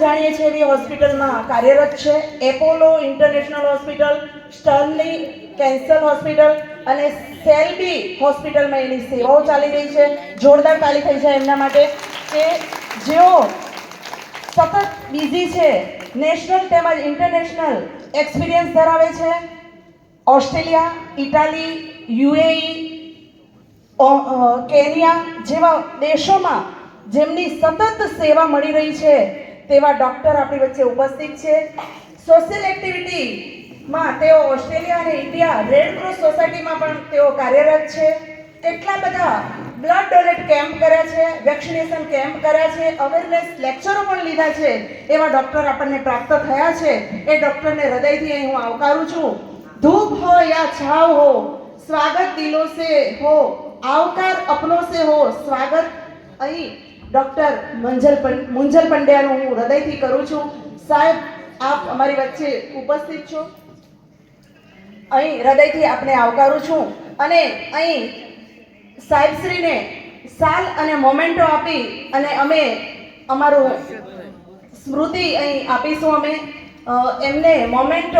જાણીએ છીએ એવી હોસ્પિટલમાં કાર્યરત છે. Apollo international hospital, Sterling cancer hospital અને સેલ્બી હોસ્પિટલમાં એની સેવાઓ ચાલી રહી છે. જોરદાર તાળી થઈ જાય એમના માટે કે જેઓ સતત બિઝી છે, નેશનલ તેમજ ઇન્ટરનેશનલ એક્સપિરિયન્સ ધરાવે છે. ઓસ્ટ્રેલિયા, ઇટાલી, યુએઈ, કેન્યા જેવા દેશોમાં જેમની સતત સેવા મળી રહી છે તેવા ડૉક્ટર આપણી વચ્ચે ઉપસ્થિત છે. સોશિયલ એક્ટિવિટીમાં તેઓ ઓસ્ટ્રેલિયા અને ઇન્ડિયા રેડ ક્રોસ સોસાયટીમાં પણ તેઓ કાર્યરત છે. કેટલા બધા બ્લડ ડોનેટ કેમ્પ કર્યા છે, વેક્સિનેશન કેમ્પ કર્યા છે, અવેરનેસ લેક્ચરો પણ લીધા છે. એવા ડૉક્ટર આપણને પ્રાપ્ત થયા છે. એ ડૉક્ટરને હૃદયથી અહીં હું આવકારું છું. धूप हो या छाव हो, स्वागत दिलों से हो, આવકાર અપનો સે હો. સ્વાગત અહીં ડૉક્ટર મુંજલ પંડ્યાનું હું હૃદયથી કરું છું. સાહેબ, આપ અમારી વચ્ચે ઉપસ્થિત છો, અહીં હૃદયથી આપને આવકારું છું. અને અહીં સાહેબશ્રીને સાલ અને મોમેન્ટો આપી અને અમે અમારું સ્મૃતિ અહીં આપીશું. અમે એમને મોમેન્ટો